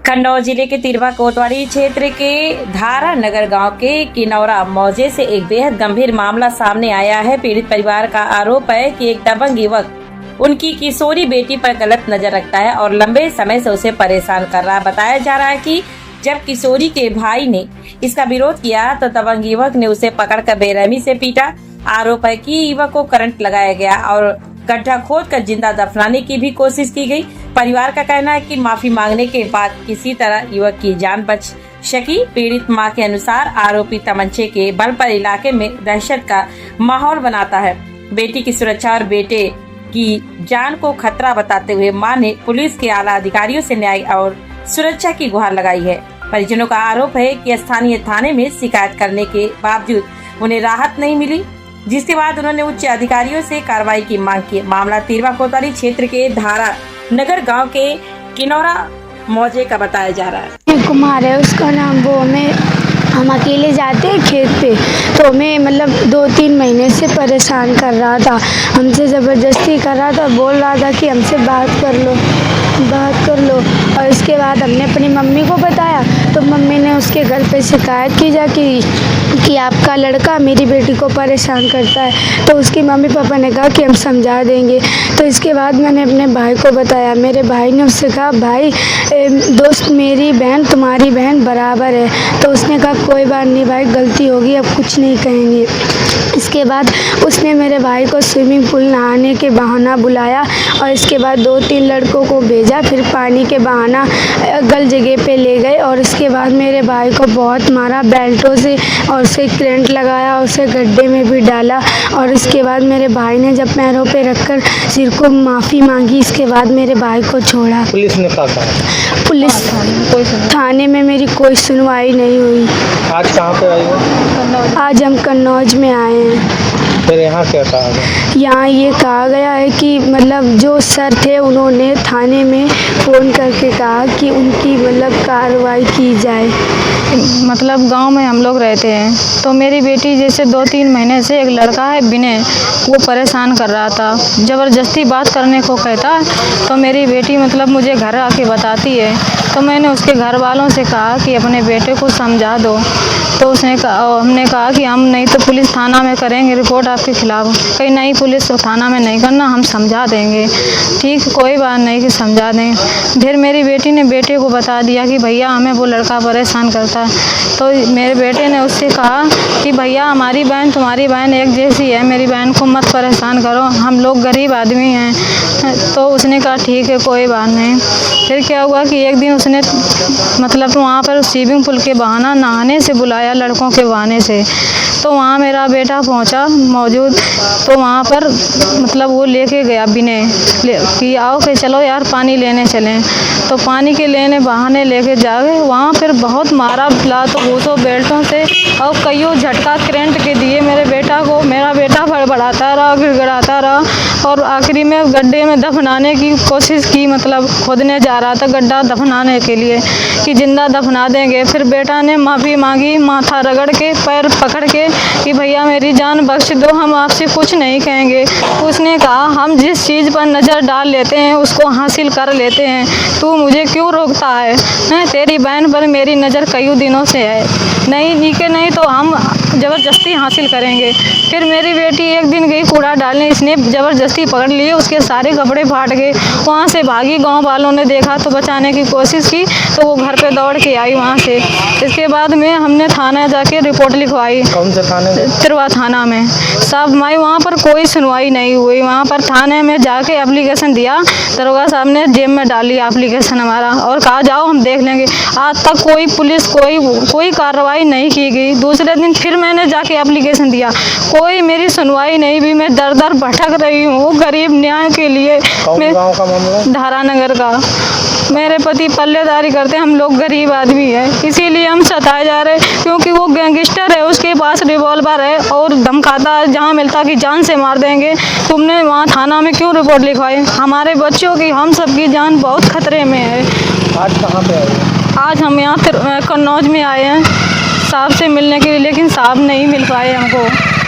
कन्नौज जिले के तिरवा कोतवाली क्षेत्र के धारा नगर गांव के किनौरा मौजे से एक बेहद गंभीर मामला सामने आया है। पीड़ित परिवार का आरोप है कि एक दबंग युवक उनकी किशोरी बेटी पर गलत नजर रखता है और लंबे समय से उसे परेशान कर रहा है। बताया जा रहा है कि जब किशोरी के भाई ने इसका विरोध किया तो दबंग युवक ने उसे पकड़कर बेरहमी से पीटा। आरोप है कि युवक को करंट लगाया गया और गड्ढा खोदकर जिंदा दफनाने की भी कोशिश की गई। परिवार का कहना है कि माफी मांगने के बाद किसी तरह युवक की जान बच सकी। पीड़ित मां के अनुसार आरोपी तमंचे के बल पर इलाके में दहशत का माहौल बनाता है। बेटी की सुरक्षा और बेटे की जान को खतरा बताते हुए मां ने पुलिस के आला अधिकारियों से न्याय और सुरक्षा की गुहार लगाई है। परिजनों का आरोप है कि स्थानीय थाने में शिकायत करने के बावजूद उन्हें राहत नहीं मिली, जिसके बाद उन्होंने उच्च अधिकारियों से कार्रवाई की मांग की। मामला तिरवा कोतवाली क्षेत्र के धारा नगर गांव के किनौरा मौजे का बताया जा रहा है। कुमार है उसका नाम। वो हम अकेले जाते हैं खेत पे, तो मैं मतलब 2-3 महीने से परेशान कर रहा था, हमसे ज़बरदस्ती कर रहा था, बोल रहा था कि हमसे बात कर लो। और इसके बाद हमने अपनी मम्मी को बताया तो मम्मी ने उसके घर पे शिकायत की जाके कि आपका लड़का मेरी बेटी को परेशान करता है। तो उसकी मम्मी पापा ने कहा कि हम समझा देंगे। तो इसके बाद मैंने अपने भाई को बताया। मेरे भाई ने उससे कहा, भाई दोस्त मेरी बहन तुम्हारी बहन बराबर है। तो उसने कहा कोई बात नहीं भाई, गलती होगी, अब कुछ नहीं कहेंगे। इसके बाद उसने मेरे भाई को स्विमिंग पूल नहाने के बहाना बुलाया और इसके बाद 2-3 लड़कों को भेजा, फिर पानी के बहाना गल जगह पे ले गए और इसके बाद मेरे भाई को बहुत मारा बेल्टों से और उसे करंट लगाया, उसे गड्ढे में भी डाला। और इसके बाद मेरे भाई ने जब पैरों पे रखकर सिर को माफ़ी मांगी, इसके बाद मेरे भाई को छोड़ा। पुलिस ने क्या कहा? पुलिस थाने में मेरी कोई सुनवाई नहीं हुई। आज कहाँ पे आई हो? आज हम कन्नौज में आए हैं। फिर यहाँ क्या कहा गया? यहाँ ये कहा गया है कि मतलब जो सर थे उन्होंने थाने में फ़ोन करके कहा कि उनकी मतलब कार्रवाई की जाए। मतलब गांव में हम लोग रहते हैं, तो मेरी बेटी जैसे 2-3 महीने से एक लड़का है विनय, वो परेशान कर रहा था, ज़बरदस्ती बात करने को कहता। तो मेरी बेटी मतलब मुझे घर आके बताती है, तो मैंने उसके घर वालों से कहा कि अपने बेटे को समझा दो। तो हमने कहा कि हम नहीं तो पुलिस थाना में करेंगे रिपोर्ट आपके खिलाफ। कहीं नहीं, पुलिस थाना में नहीं करना, हम समझा देंगे। ठीक, कोई बात नहीं कि समझा दें। फिर मेरी बेटी ने बेटे को बता दिया कि भैया हमें वो लड़का परेशान करता है। तो मेरे बेटे ने उससे कहा कि भैया हमारी बहन तुम्हारी बहन एक जैसी है, मेरी बहन को मत परेशान करो, हम लोग गरीब आदमी हैं। तो उसने कहा ठीक है, कोई बात नहीं। फिर क्या हुआ कि एक दिन उसने मतलब वहाँ पर स्विमिंग पूल के बहाना नहाने से बुलाया, लड़कों के बहाने से। तो वहाँ मेरा बेटा पहुँचा मौजूद, तो वहाँ पर मतलब वो लेके गया विनय कि आओ कि चलो यार पानी लेने चलें। तो पानी के लेने बहाने लेके जा गए, वहाँ फिर बहुत मारा लातों घूसों बेल्टों से और कईयों झटका करंट के दिए मेरे बेटा को। मेरा बेटा बड़बड़ाता रहा, गिड़गिड़ाता रहा और आखिरी में गड्ढे में दफनाने की कोशिश की। मतलब खोदने जा रहा था गड्ढा दफनाने के लिए कि जिंदा दफना देंगे। फिर बेटा ने माफ़ी मांगी, माथा रगड़ के पैर पकड़ के कि भैया मेरी जान बख्श दो, हम आपसे कुछ नहीं कहेंगे। उसने कहा हम जिस चीज़ पर नज़र डाल लेते हैं उसको हासिल कर लेते हैं, तू मुझे क्यों रोकता है? तेरी बहन पर मेरी नज़र कई दिनों से है, नहीं तो हम ज़बरदस्ती हासिल करेंगे। फिर मेरी बेटी एक दिन गई कूड़ा डालने, इसने ज़बरदस्ती पकड़ लिए, उसके सारे कपड़े फाट गए। वहाँ से भागी, गांव वालों ने देखा तो बचाने की कोशिश की, तो वो घर पे दौड़ के आई वहाँ से। इसके बाद में हमने थाना जाके रिपोर्ट लिखवाई। कौन से थाने में? तिरवा थाना में। साहब माई वहाँ पर कोई सुनवाई नहीं हुई। वहाँ पर थाने में जाके एप्लीकेशन दिया, दरोगा साहब ने जेब में डाली एप्लीकेशन हमारा और कहा जाओ हम देख लेंगे। आज तक कोई पुलिस कोई कार्रवाई नहीं की गई। दूसरे दिन फिर मैंने जाके एप्लीकेशन दिया, कोई मेरी सुनवाई नहीं हुई। मैं दर दर भटक रही हूँ गरीब न्याय के लिए। कौन गाँव का मामला? धारा नगर का। मेरे पति पल्लेदारी करते हैं, हम लोग गरीब आदमी हैं, इसीलिए हम सताए जा रहे हैं क्योंकि वो गैंगस्टर है, उसके पास रिवॉल्वर है और धमकाता है जहाँ मिलता कि जान से मार देंगे। तुमने वहाँ थाना में क्यों रिपोर्ट लिखवाई? हमारे बच्चों की, हम सबकी जान बहुत खतरे में है। आज कहाँ पे आए? आज हम यहाँ कन्नौज में आए हैं साहब से मिलने के लिए, लेकिन साहब नहीं मिल पाए हमको।